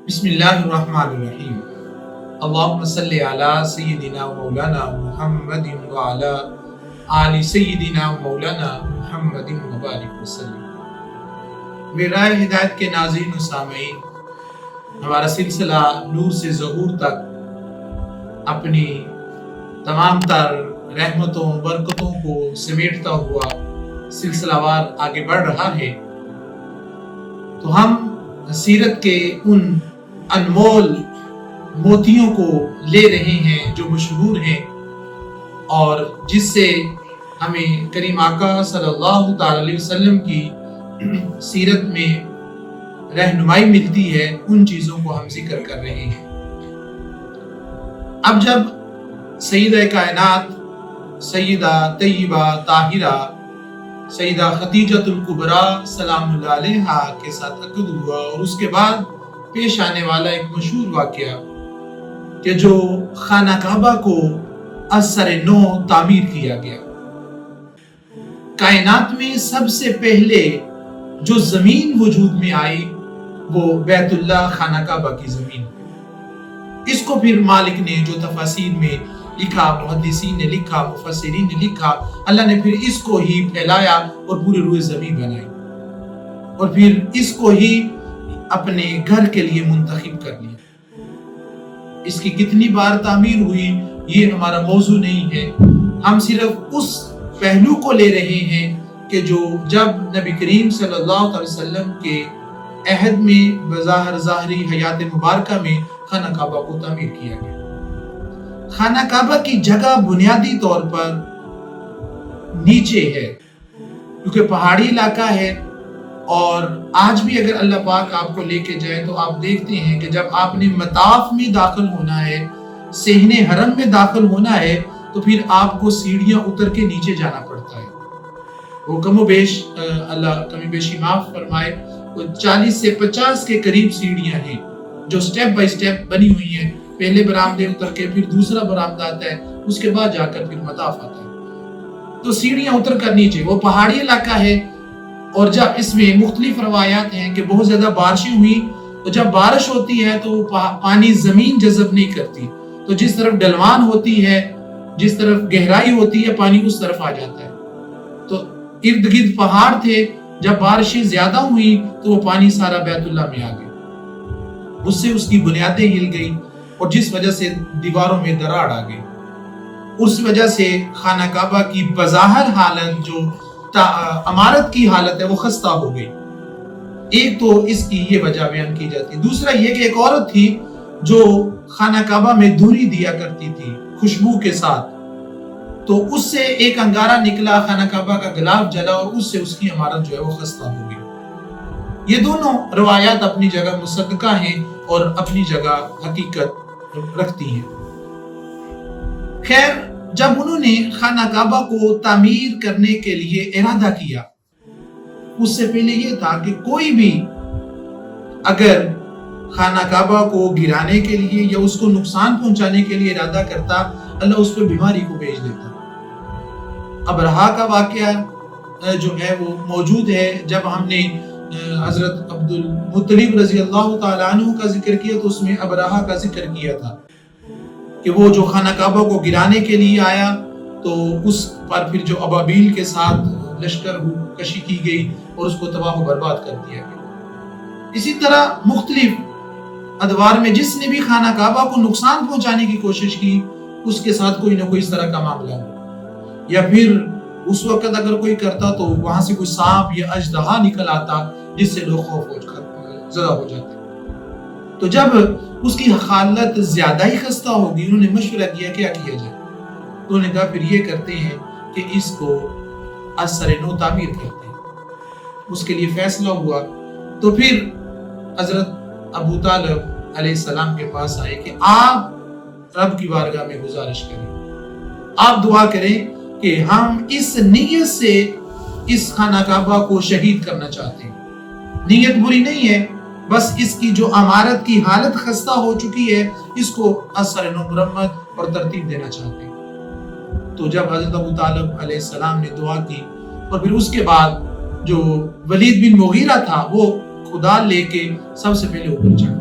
بسم اللہ الرحمن الرحیم اللہم صلی علی سیدنا مولانا محمد وعلی آل سیدنا مولانا محمد مبارک وسلم۔ میرا ہدایت کے ناظرین و سامعین، ہمارا سلسلہ نور سے ظہور تک اپنی تمام تر رحمتوں برکتوں کو سمیٹتا ہوا سلسلہ وار آگے بڑھ رہا ہے۔ تو ہم سیرت کے ان انمول موتیوں کو لے رہے ہیں جو مشہور ہیں اور جس سے ہمیں کریم آقا صلی اللہ تعالی علیہ وسلم کی سیرت میں رہنمائی ملتی ہے۔ ان چیزوں کو ہم ذکر کر رہے ہیں۔ اب جب سیدہ کائنات سیدہ طیبہ طاہرہ سیدہ خدیجہ الکبریٰ سلام اللہ علیہا کے ساتھ عقد ہوا اور اس کے بعد پیش آنے والا ایک مشہور واقعہ کہ جو خانہ کعبہ کو از سر نو تعمیر کیا گیا۔ کائنات میں سب سے پہلے جو زمین وجود میں آئی وہ بیت اللہ خانہ کعبہ کی زمین۔ اس کو پھر مالک نے جو تفاسیر میں لکھا، محدثین نے لکھا، مفسرین نے لکھا، اللہ نے پھر اس کو ہی پھیلایا اور پورے روئے زمین بنائی اور پھر اس کو ہی اپنے گھر کے لیے منتخب کر لیا۔ اس کی کتنی بار تعمیر ہوئی یہ ہمارا موضوع نہیں ہے، ہم صرف اس پہلو کو لے رہے ہیں کہ جو جب نبی کریم صلی اللہ علیہ وسلم کے عہد میں بظاہر ظاہری حیات مبارکہ میں خانہ کعبہ کو تعمیر کیا گیا۔ خانہ کعبہ کی جگہ بنیادی طور پر نیچے ہے کیونکہ پہاڑی علاقہ ہے، اور آج بھی اگر اللہ پاک آپ کو لے کے جائے تو آپ دیکھتے ہیں کہ جب آپ نے مطاف میں داخل ہونا ہے، صحن حرم میں داخل ہونا ہے، تو پھر آپ کو سیڑھیاں اتر کے نیچے جانا پڑتا ہے۔ وہ کم و بیش اللہ کمی بیشی معاف فرمائے، وہ 40 سے 50 کے قریب سیڑھیاں ہیں جو سٹیپ بائی سٹیپ بنی ہوئی ہیں۔ پہلے برآمدے اتر کے پھر دوسرا برآمدہ آتا ہے، اس کے بعد جا کر پھر مطاف آتا ہے۔ تو سیڑھیاں اتر کر نیچے، وہ پہاڑی علاقہ ہے، اور جب اس میں مختلف روایات ہیں کہ بہت زیادہ بارشیں ہوئی تو جب بارش ہوتی ہے تو پانی زمین جذب نہیں کرتی، تو جس طرف ڈلوان ہوتی ہے، جس طرف گہرائی ہوتی ہے، پانی اس طرف آ جاتا ہے۔ تو ارد گرد پہاڑ تھے، جب بارشیں زیادہ ہوئی تو وہ پانی سارا بیت اللہ میں آ گیا، اس سے اس کی بنیادیں ہل گئی اور جس وجہ سے دیواروں میں دراڑ آ گئی۔ اس وجہ سے خانہ کعبہ کی بظاہر حالت جو عمارت کی حالت ہے وہ خستہ ہو گئی۔ ایک تو اس کی یہ وجہ بیان کی جاتی ہے، دوسرا یہ کہ ایک عورت تھی جو خانہ کعبہ میں دھوری دیا کرتی تھی خوشبو کے ساتھ، تو اس سے ایک انگارہ نکلا، خانہ کعبہ کا غلاف جلا اور اس سے اس کی عمارت جو ہے وہ خستہ ہو گئی۔ یہ دونوں روایات اپنی جگہ مصدقہ ہیں اور اپنی جگہ حقیقت رکھتی ہیں۔ خیر، جب انہوں نے خانہ کعبہ کو تعمیر کرنے کے لیے ارادہ کیا، اس سے پہلے یہ تھا کہ کوئی بھی اگر خانہ کعبہ کو گرانے کے لیے یا اس کو نقصان پہنچانے کے لیے ارادہ کرتا، اللہ اس پہ بیماری کو بھیج دیتا۔ ابرہہ کا واقعہ جو ہے وہ موجود ہے۔ جب ہم نے حضرت عبد المطلب رضی اللہ تعالیٰ عنہ کا ذکر کیا تو اس میں ابرہہ کا ذکر کیا تھا کہ وہ جو خانہ کعبہ کو گرانے کے لیے آیا تو اس پر پھر جو ابابیل کے ساتھ لشکر کشی کی گئی اور اس کو تباہ و برباد کر دیا گیا۔ اسی طرح مختلف ادوار میں جس نے بھی خانہ کعبہ کو نقصان پہنچانے کی کوشش کی، اس کے ساتھ کوئی نہ کوئی اس طرح کا معاملہ ہو، یا پھر اس وقت اگر کوئی کرتا تو وہاں سے کوئی سانپ یا اژدہا نکل آتا جس سے لوگ خوف زدہ ہو جاتے۔ تو جب اس کی حالت زیادہ ہی خستہ ہوگی، انہوں نے مشورہ کیا کیا کیا جائے، تو انہوں نے کہا پھر یہ کرتے ہیں کہ اس کو از سر نو تعمیر کرتے ہیں۔ اس کے لیے فیصلہ ہوا تو پھر حضرت ابو طالب علیہ السلام کے پاس آئے کہ آپ رب کی بارگاہ میں گزارش کریں، آپ دعا کریں کہ ہم اس نیت سے اس خانہ کعبہ کو شہید کرنا چاہتے ہیں۔ نیت بری نہیں ہے، بس اس کی جو عمارت کی حالت خستہ ہو چکی ہے، اس کو اثر نو مرمت اور ترتیب دینا چاہتے ہیں۔ تو جب حضرت ابو طالب علیہ السلام نے دعا کی اور پھر اس کے بعد جو ولید بن مغیرہ تھا وہ کدال لے کے سب سے پہلے اوپر چڑھا